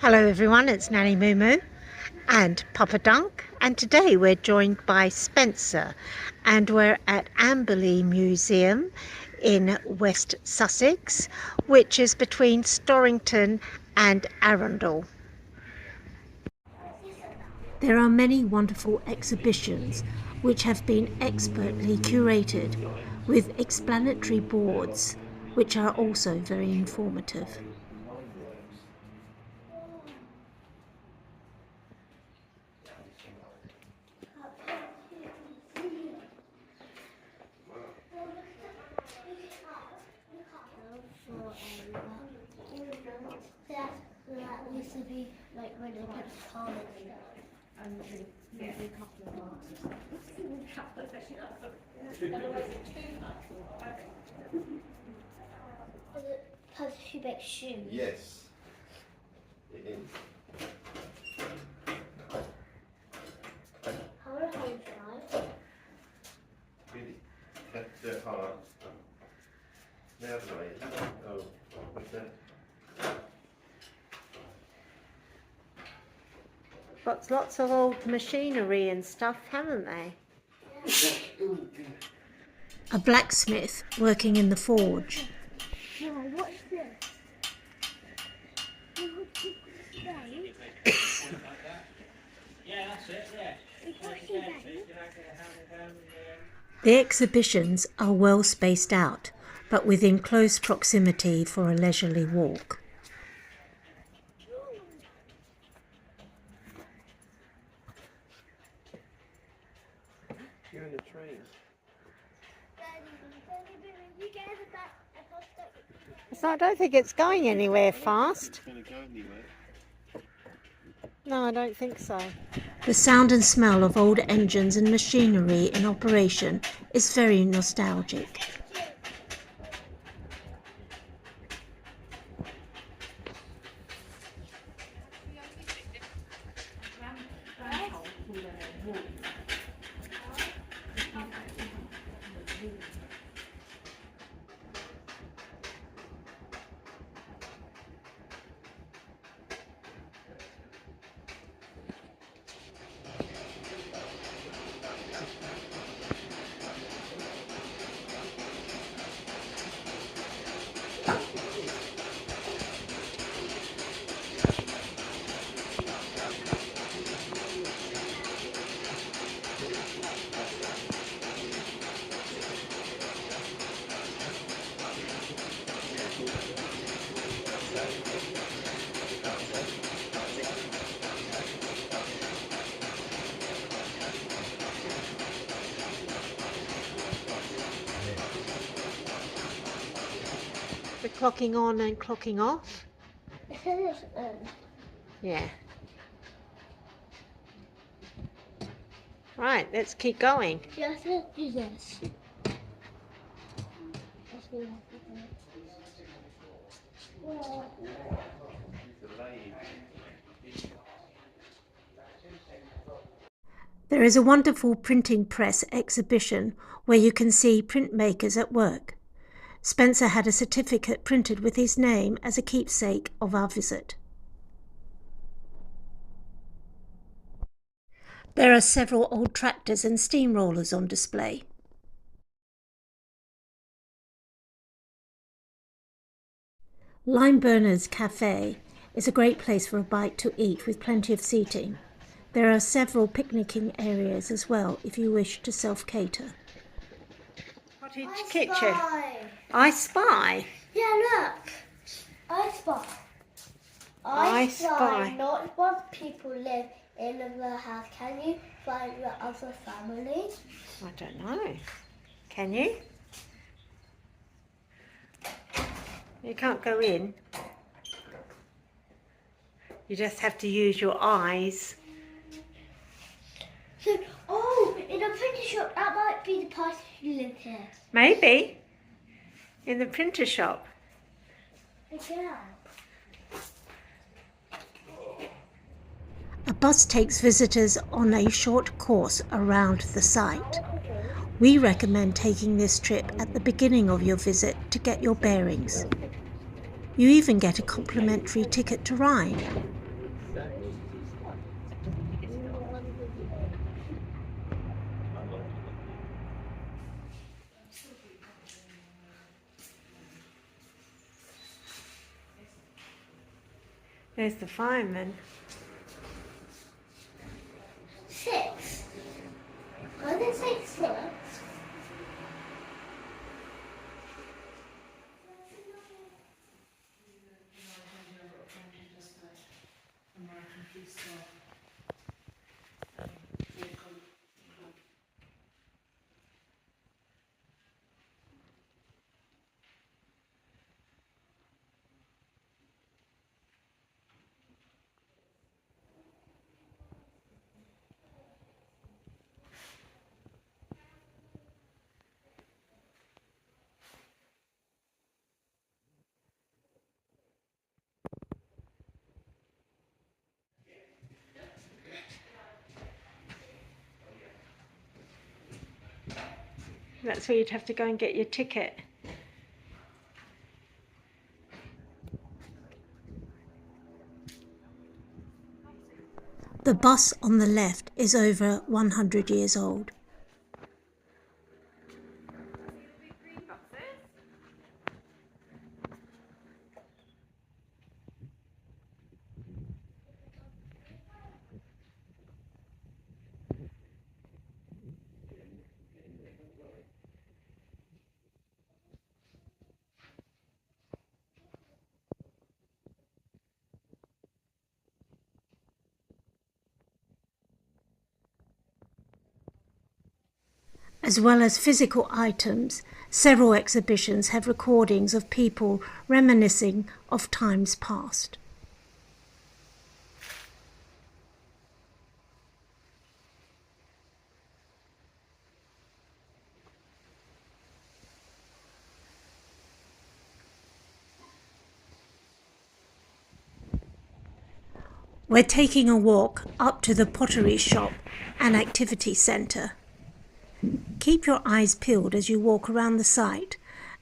Hello everyone, it's Nanny Moo Moo and Papa Dunk, and today we're joined by Spencer and we're at Amberley Museum in West Sussex, which is between Storrington and Arundel. There are many wonderful exhibitions which have been expertly curated with explanatory boards which are also very informative. That used to be like when they put the car and maybe a couple of marks. Because she makes shoes. Yes. It is. How would a home try? Really. They're hard. Now right. Oh, what's that? Got lots of old machinery and stuff, haven't they? A blacksmith working in the forge. No, what's this? Yeah, that's it, yeah. The exhibitions are well spaced out, but within close proximity for a leisurely walk. You're in the train. So I don't think it's going anywhere fast. It's going to go anywhere. No, I don't think so. The sound and smell of old engines and machinery in operation is very nostalgic. The clocking on and clocking off. Yeah. Right, let's keep going. Just let's do this. There is a wonderful printing press exhibition where you can see printmakers at work. Spencer had a certificate printed with his name as a keepsake of our visit. There are several old tractors and steamrollers on display. Lime Burners Cafe is a great place for a bite to eat with plenty of seating. There are several picnicking areas as well if you wish to self-cater. Cottage kitchen. I spy. Yeah, look. I spy. I spy. Not what people live in the house. Can you find the other family? I don't know. Can you? You can't go in. You just have to use your eyes. So, oh, in a printer shop, that might be the person who lives here. Maybe. In the printer shop. Yeah. A bus takes visitors on a short course around the site. We recommend taking this trip at the beginning of your visit to get your bearings. You even get a complimentary ticket to ride. There's the fireman. 6. Why did it say 6? That's where you'd have to go and get your ticket. The bus on the left is over 100 years old. As well as physical items, several exhibitions have recordings of people reminiscing of times past. We're taking a walk up to the pottery shop and activity centre. Keep your eyes peeled as you walk around the site,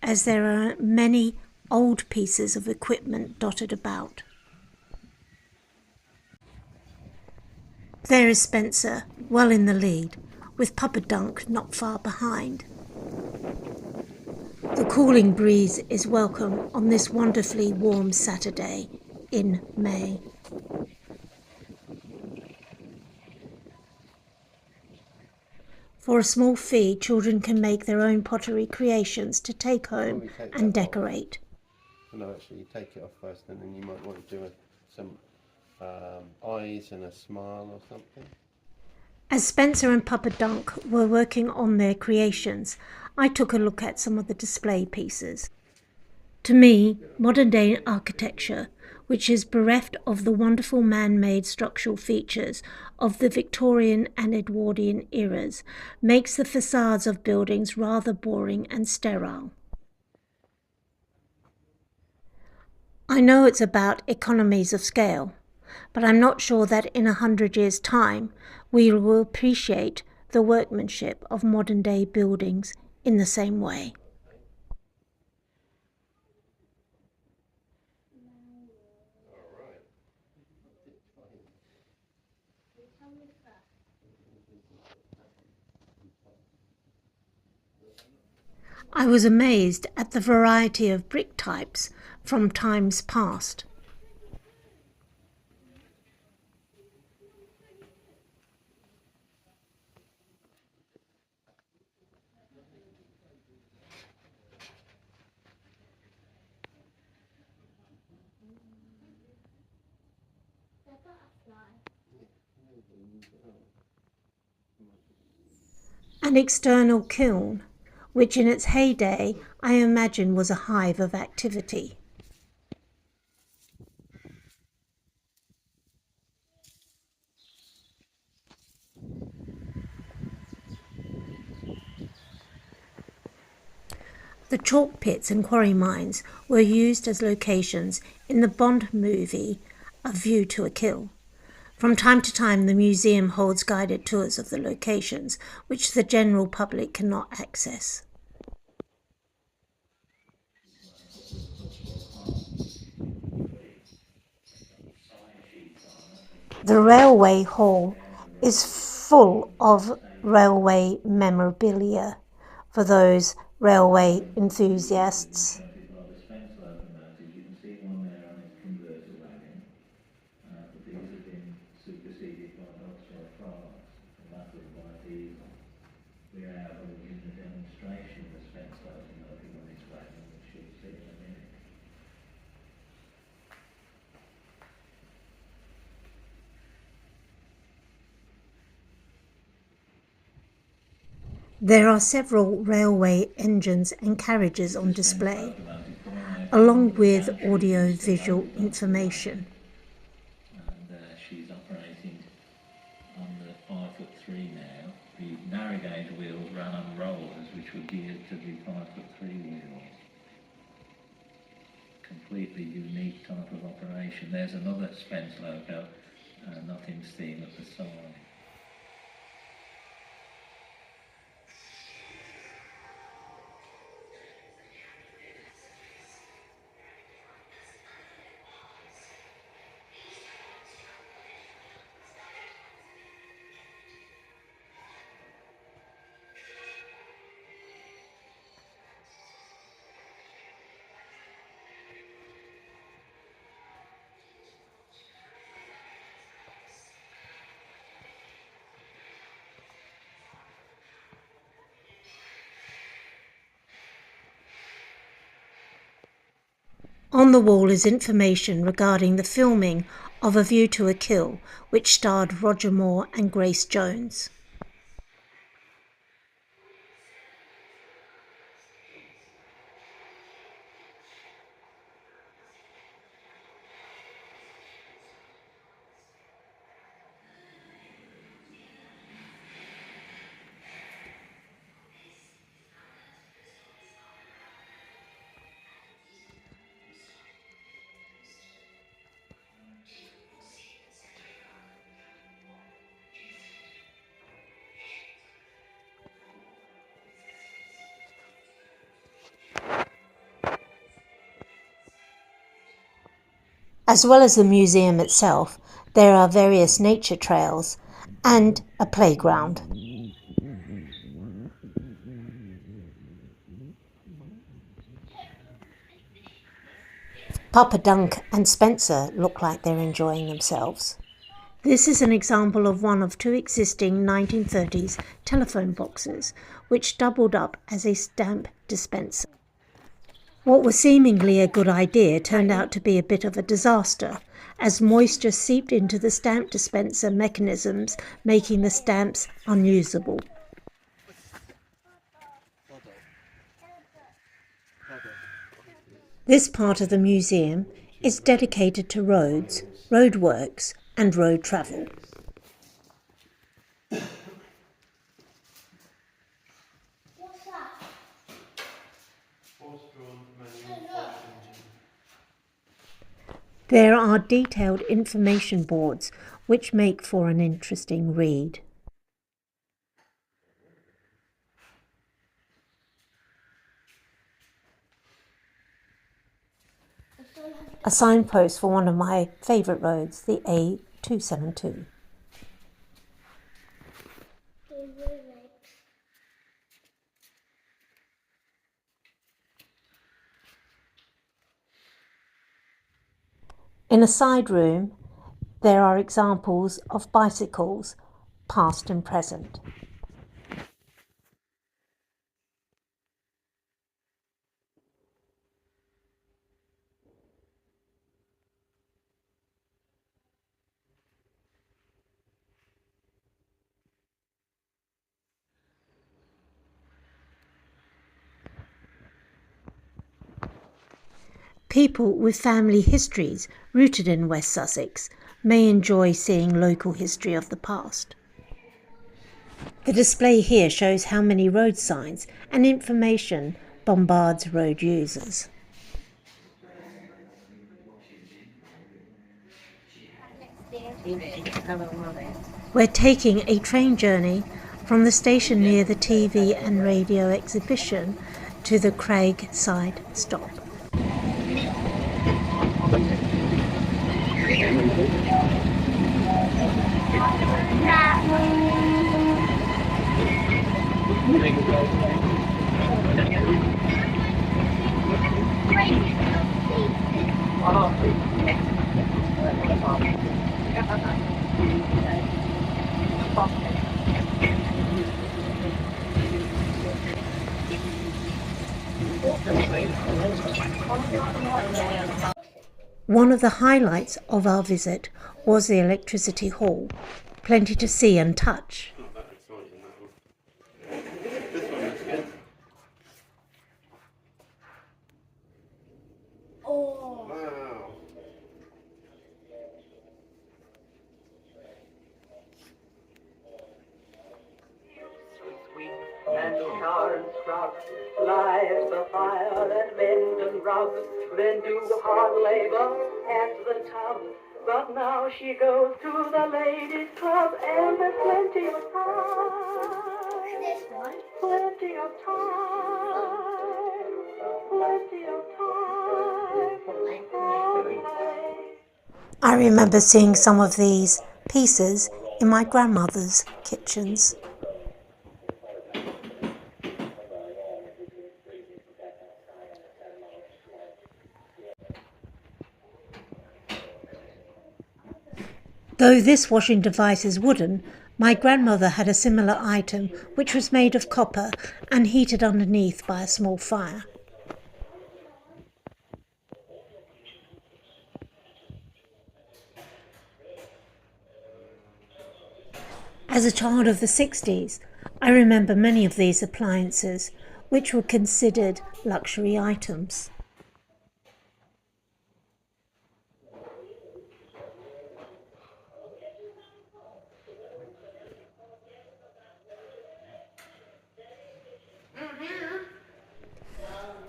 as there are many old pieces of equipment dotted about. There is Spencer, well in the lead, with Papa Dunk not far behind. The cooling breeze is welcome on this wonderfully warm Saturday in May. For a small fee, children can make their own pottery creations to take home and decorate. No, actually, you take it off first, and then you might want to do some eyes and a smile or something. As Spencer and Papa Dunk were working on their creations, I took a look at some of the display pieces. To me, modern-day architecture, which is bereft of the wonderful man-made structural features of the Victorian and Edwardian eras, makes the facades of buildings rather boring and sterile. I know it's about economies of scale, but I'm not sure that in 100 years' time we will appreciate the workmanship of modern-day buildings in the same way. I was amazed at the variety of brick types from times past. An external kiln, which in its heyday I imagine was a hive of activity. The chalk pits and quarry mines were used as locations in the Bond movie A View to a Kill. From time to time, the museum holds guided tours of the locations, which the general public cannot access. The railway hall is full of railway memorabilia for those railway enthusiasts. There are several railway engines and carriages on display, along with audio-visual information. And she's operating on the 5'3" now. The narrow gauge wheels ran on rollers which were geared to the 5'3" wheels. Completely unique type of operation. There's another Spence loco, not in steam at the side. On the wall is information regarding the filming of A View to a Kill, which starred Roger Moore and Grace Jones. As well as the museum itself, there are various nature trails and a playground. Papa Dunk and Spencer look like they're enjoying themselves. This is an example of one of two existing 1930s telephone boxes, which doubled up as a stamp dispenser. What was seemingly a good idea turned out to be a bit of a disaster, as moisture seeped into the stamp dispenser mechanisms, making the stamps unusable. This part of the museum is dedicated to roads, roadworks and road travel. There are detailed information boards which make for an interesting read. A signpost for one of my favourite roads, the A272. In a side room, there are examples of bicycles, past and present. People with family histories rooted in West Sussex may enjoy seeing local history of the past. The display here shows how many road signs and information bombards road users. We're taking a train journey from the station near the TV and radio exhibition to the Craig side stop. One of the highlights of our visit was the electricity hall. Plenty to see and touch. Not that exciting, that one. Oh. Wow. And tar and scrub, light the fire and mend and rub, then do hard labor at the tub. But now she goes to the ladies' club, and there's plenty of time. This one. Plenty of time. Plenty of time. I remember seeing some of these pieces in my grandmother's kitchens. Though this washing device is wooden, my grandmother had a similar item which was made of copper and heated underneath by a small fire. As a child of the 60s, I remember many of these appliances, which were considered luxury items.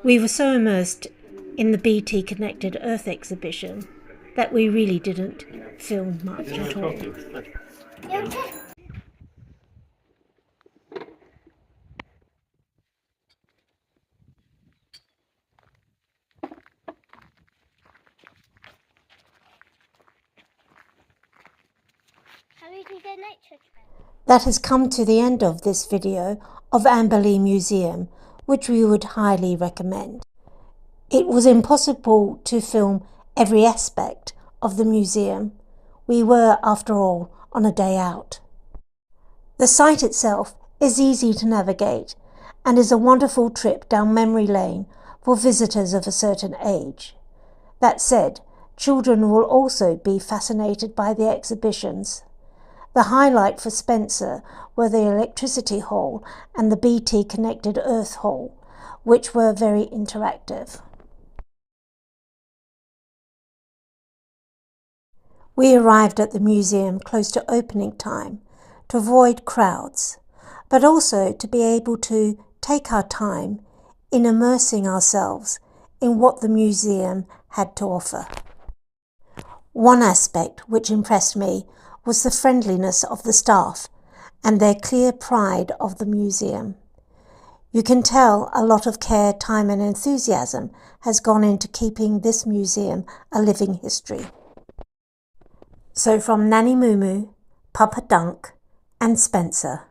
We were so immersed in the BT Connected Earth exhibition that we really didn't film much at all. How we can get nature trail? That has come to the end of this video of Amberley Museum, which we would highly recommend. It was impossible to film every aspect of the museum. We were, after all, on a day out. The site itself is easy to navigate and is a wonderful trip down memory lane for visitors of a certain age. That said, children will also be fascinated by the exhibitions. The highlight for Spencer were the Electricity Hall and the BT Connected Earth Hall, which were very interactive. We arrived at the museum close to opening time to avoid crowds, but also to be able to take our time in immersing ourselves in what the museum had to offer. One aspect which impressed me was the friendliness of the staff and their clear pride of the museum. You can tell a lot of care, time and enthusiasm has gone into keeping this museum a living history. So from Nanny Moo Moo, Papa Dunk and Spencer,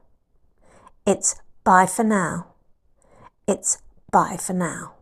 it's bye for now. It's bye for now.